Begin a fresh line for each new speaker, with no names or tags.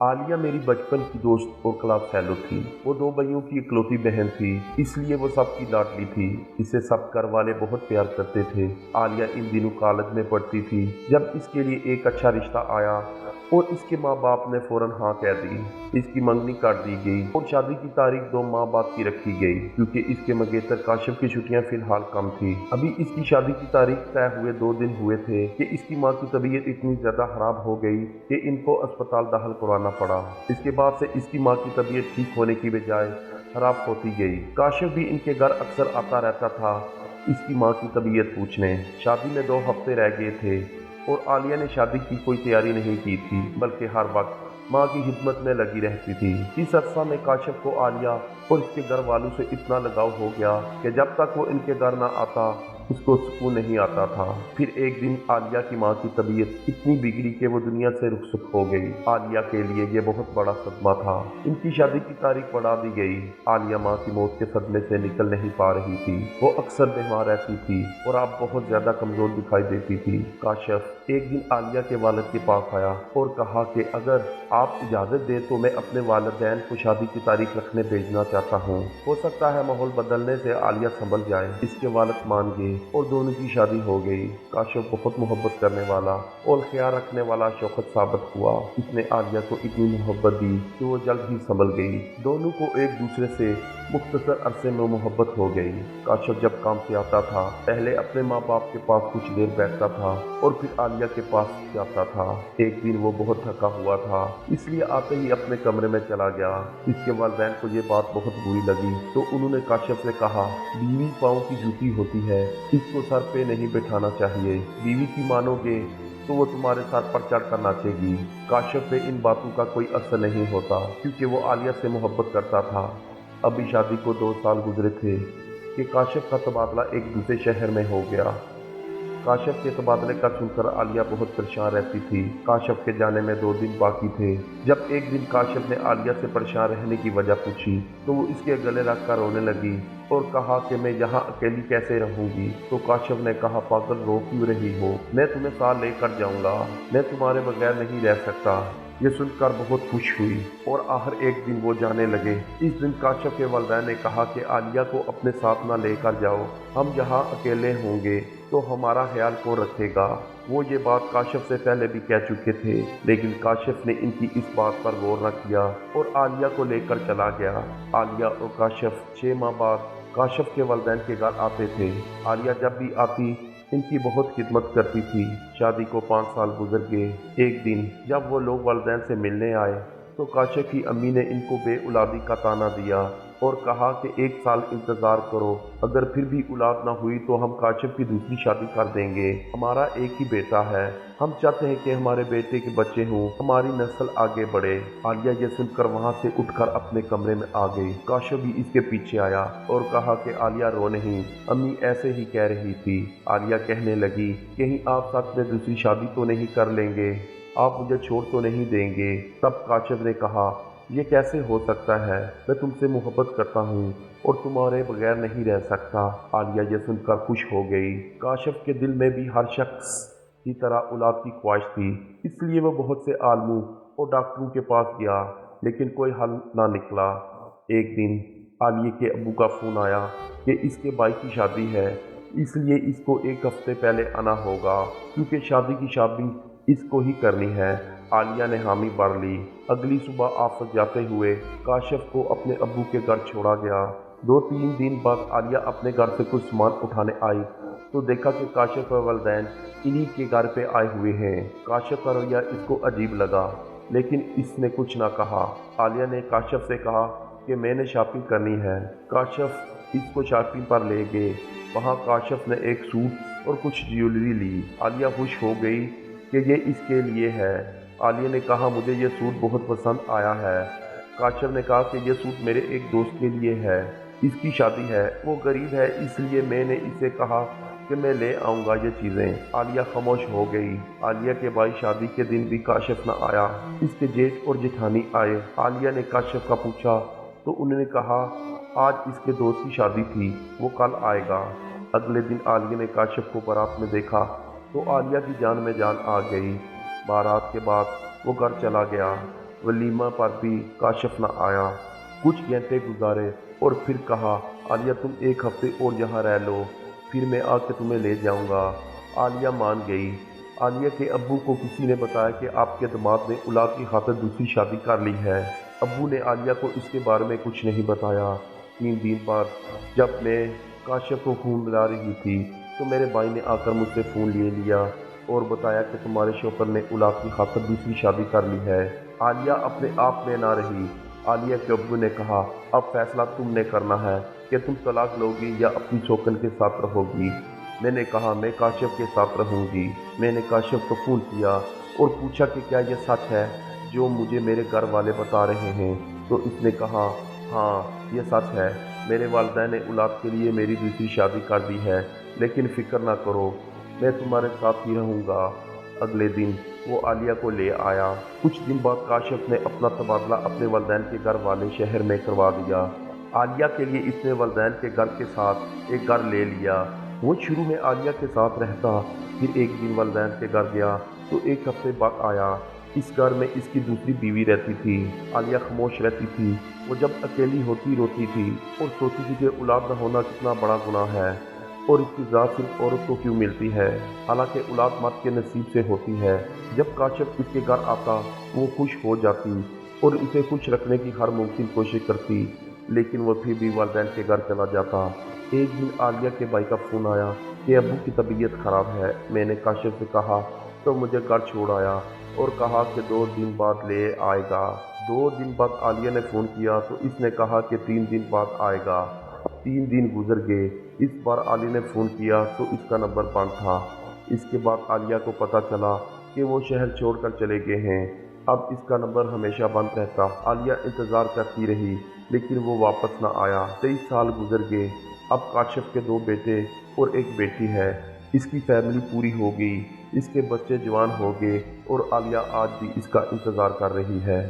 आलिया मेरी बचपन की दोस्त और क्लास फेलो थी। वो दो भाइयों की इकलौती बहन थी, इसलिए वो सबकी लाडली थी। इसे सब घर वाले बहुत प्यार करते थे। आलिया इन दिनों कॉलेज में पढ़ती थी जब इसके लिए एक अच्छा रिश्ता आया और इसके माँ बाप ने फौरन हाँ कह दी। इसकी मंगनी कर दी गई और शादी की तारीख 2 माह बाद की रखी गई, क्योंकि इसके मंगेतर काशिफ की छुट्टियां फिलहाल कम थी। अभी इसकी शादी की तारीख तय हुए 2 दिन हुए थे कि इसकी माँ की तबीयत इतनी ज्यादा खराब हो गई कि इनको अस्पताल दाखिल करवाना पड़ा। इसके बाद से इसकी माँ की तबीयत ठीक होने की बजाय खराब होती गई। काशिफ भी इनके घर अक्सर आता रहता था इसकी माँ की तबीयत पूछने। शादी में 2 हफ्ते रह गए थे और आलिया ने शादी की कोई तैयारी नहीं की थी, बल्कि हर वक्त माँ की खिदमत में लगी रहती थी। इस अरसा में काशिफ को आलिया और इसके घर वालों से इतना लगाव हो गया कि जब तक वो इनके घर ना आता उसको सुकून नहीं आता था। फिर एक दिन आलिया की माँ की तबीयत इतनी बिगड़ी कि वो दुनिया से रुखसत हो गई। आलिया के लिए ये बहुत बड़ा सदमा था। इनकी शादी की तारीख बढ़ा दी गई। आलिया माँ की मौत के सदमे से निकल नहीं पा रही थी। वो अक्सर बीमार रहती थी और अब बहुत ज्यादा कमजोर दिखाई देती थी। काशिफ एक दिन आलिया के वालिद के पास आया और कहा कि अगर आप इजाजत दे तो मैं अपने वालिदैन को शादी की तारीख रखने भेजना चाहता हूँ। हो सकता है माहौल बदलने से आलिया संभल जाए। इसके वालिद मान गए और दोनों की शादी हो गई। काशिफ बहुत मोहब्बत करने वाला और ख्याल रखने वाला शौकत साबित हुआ। इसने आलिया को इतनी मोहब्बत दी कि वो जल्द ही संभल गई। दोनों को एक दूसरे से मुख्तसर अरसे में मोहब्बत हो गई। काशिफ जब काम से आता था पहले अपने माँ बाप के पास कुछ देर बैठता था और फिर आलिया के पास जाता था। एक दिन वो बहुत थका हुआ था, इसलिए आते ही अपने कमरे में चला गया। इसके वालिदैन को ये बात बहुत बुरी लगी तो उन्होंने काशिफ से कहा, बीवी पाँव की जूती होती है, इसको सर पे नहीं बैठाना चाहिए। बीवी की मानोगे तो वो तुम्हारे सर पर चढ़ कर नाचेगी। काशिफ पे इन बातों का कोई असर नहीं होता क्योंकि वो आलिया से मोहब्बत करता था। अभी शादी को 2 साल गुजरे थे कि काशिफ का तबादला एक दूसरे शहर में हो गया। काशिफ के तबादले का सुनकर आलिया बहुत परेशान रहती थी। काशिफ के जाने में 2 दिन बाकी थे जब एक दिन काशिफ ने आलिया से परेशान रहने की वजह पूछी तो वो इसके गले लग कर रोने लगी और कहा कि मैं यहाँ अकेली कैसे रहूंगी। तो काशिफ ने कहा, पागल रो क्यों रही हो, मैं तुम्हें साथ लेकर जाऊंगा, मैं तुम्हारे बगैर नहीं रह सकता। ये सुनकर बहुत खुश हुई और आखिर एक दिन वो जाने लगे। इस दिन काशिफ के वालिदैन ने कहा कि आलिया को अपने साथ ना लेकर जाओ, हम यहाँ अकेले होंगे तो हमारा ख्याल कौन रखेगा। वो ये बात काशिफ से पहले भी कह चुके थे, लेकिन काशिफ ने इनकी इस बात पर गौर न किया और आलिया को लेकर चला गया। आलिया और काशिफ 6 माह बाद काशिफ के वालिदैन के घर आते थे। आलिया जब भी आती इनकी बहुत खिदमत करती थी। शादी को 5 साल गुजर गए। एक दिन जब वो लोग वालिदैन से मिलने आए तो काशिफ की अम्मी ने इनको बेऔलादी का ताना दिया और कहा कि 1 साल इंतज़ार करो, अगर फिर भी औलाद ना हुई तो हम काशिफ की दूसरी शादी कर देंगे। हमारा एक ही बेटा है, हम चाहते हैं कि हमारे बेटे के बच्चे हों, हमारी नस्ल आगे बढ़े। आलिया ये सुनकर वहाँ से उठकर अपने कमरे में आ गई। काशिफ भी इसके पीछे आया और कहा कि आलिया रो नहीं, अम्मी ऐसे ही कह रही थी। आलिया कहने लगी, कहीं आप साथ में दूसरी शादी तो नहीं कर लेंगे, आप मुझे छोड़ तो नहीं देंगे। तब काशिफ ने कहा, ये कैसे हो सकता है, मैं तुमसे मोहब्बत करता हूँ और तुम्हारे बगैर नहीं रह सकता। आलिया ये सुनकर खुश हो गई। काशिफ के दिल में भी हर शख्स की तरह औलाद की ख्वाहिश थी, इसलिए वो बहुत से आलमों और डॉक्टरों के पास गया, लेकिन कोई हल ना निकला। एक दिन आलिया के अब्बू का फ़ोन आया कि इसके भाई की शादी है, इसलिए इसको 1 हफ्ते पहले आना होगा, क्योंकि शादी की शॉपिंग इसको ही करनी है। आलिया ने हामी भर ली। अगली सुबह ऑफिस जाते हुए काशिफ को अपने अब्बू के घर छोड़ा गया। 2-3 दिन बाद आलिया अपने घर से कुछ सामान उठाने आई तो देखा कि काशिफ और वालिदैन इन्हीं के घर पे आए हुए हैं। काशिफ का रवैया इसको अजीब लगा, लेकिन इसने कुछ ना कहा। आलिया ने काशिफ से कहा कि मैंने शॉपिंग करनी है। काशिफ इसको शॉपिंग पर ले गए। वहाँ काशिफ ने एक सूट और कुछ ज्वेलरी ली। आलिया खुश हो गई कि ये इसके लिए है। आलिया ने कहा, मुझे ये सूट बहुत पसंद आया है। काशिफ ने कहा कि ये सूट मेरे एक दोस्त के लिए है, इसकी शादी है, वो गरीब है, इसलिए मैंने इसे कहा कि मैं ले आऊँगा ये चीज़ें। आलिया खामोश हो गई। आलिया के भाई शादी के दिन भी काशिफ न आया। इसके जेठ और जेठानी आए। आलिया ने काशिफ का पूछा तो उन्होंने कहा, आज इसके दोस्त की शादी थी, वो कल आएगा। अगले दिन आलिया ने काशिफ को बारात में देखा तो आलिया की जान में जान आ गई। बारात के बाद वो घर चला गया। वलीमा पर भी काशिफ न आया। कुछ घंटे गुजारे और फिर कहा, आलिया तुम एक हफ्ते और यहाँ रह लो, फिर मैं आके तुम्हें ले जाऊँगा। आलिया मान गई। आलिया के अब्बू को किसी ने बताया कि आपके दामाद ने औलाद की खातिर दूसरी शादी कर ली है। अब्बू ने आलिया को इसके बारे में कुछ नहीं बताया। 3 दिन बाद जब मैं काशिफ को फ़ोन मिला रही थी तो मेरे भाई ने आकर मुझसे फ़ोन ले लिया और बताया कि तुम्हारे शौहर ने औलाद की खातिर दूसरी शादी कर ली है। आलिया अपने आप में ना रही। आलिया के अब्बू ने कहा, अब फैसला तुमने करना है कि तुम तलाक लोगी या अपनी शौकन के साथ रहोगी। मैंने कहा, मैं काशिफ के साथ रहूँगी। मैंने काशिफ को फ़ोन किया और पूछा कि क्या यह सच है जो मुझे मेरे घर वाले बता रहे हैं। तो इसने कहा, हाँ यह सच है, मेरे वालिदैन ने औलाद के लिए मेरी दूसरी शादी कर दी है, लेकिन फ़िक्र ना करो, मैं तुम्हारे साथ ही रहूँगा। अगले दिन वो आलिया को ले आया। कुछ दिन बाद काशिफ ने अपना तबादला अपने वालिदैन के घर वाले शहर में करवा दिया। आलिया के लिए इसने वालिदैन के घर के साथ एक घर ले लिया। वो शुरू में आलिया के साथ रहता, फिर एक दिन वालिदैन के घर गया तो एक हफ्ते बाद आया। इस घर में इसकी दूसरी बीवी रहती थी। आलिया खामोश रहती थी। वो जब अकेली होती रोती थी और सोचती थी कि औलाद न होना कितना बड़ा गुनाह है और इसकी ज़ात सिर्फ औरत को क्यों मिलती है, हालांकि औलाद मर्द के नसीब से होती है। जब काशिफ इसके घर आता वो खुश हो जाती और इसे खुश रखने की हर मुमकिन कोशिश करती, लेकिन वो फिर भी वालिदैन के घर चला जाता। एक दिन आलिया के भाई का फ़ोन आया कि अब्बू की तबीयत ख़राब है। मैंने काशिफ से कहा तो मुझे घर छोड़ आया और कहा कि 2 दिन बाद ले आएगा। 2 दिन बाद आलिया ने फ़ोन किया तो इसने कहा कि 3 दिन बाद आएगा। 3 दिन गुजर गए। इस बार आलिया ने फ़ोन किया तो इसका नंबर बंद था। इसके बाद आलिया को पता चला कि वो शहर छोड़कर चले गए हैं। अब इसका नंबर हमेशा बंद रहता। आलिया इंतज़ार करती रही लेकिन वो वापस न आया। 23 साल गुजर गए। अब काशिफ के 2 बेटे और एक बेटी है। इसकी फैमिली पूरी हो गई, इसके बच्चे जवान हो गए और आलिया आज भी इसका इंतज़ार कर रही है।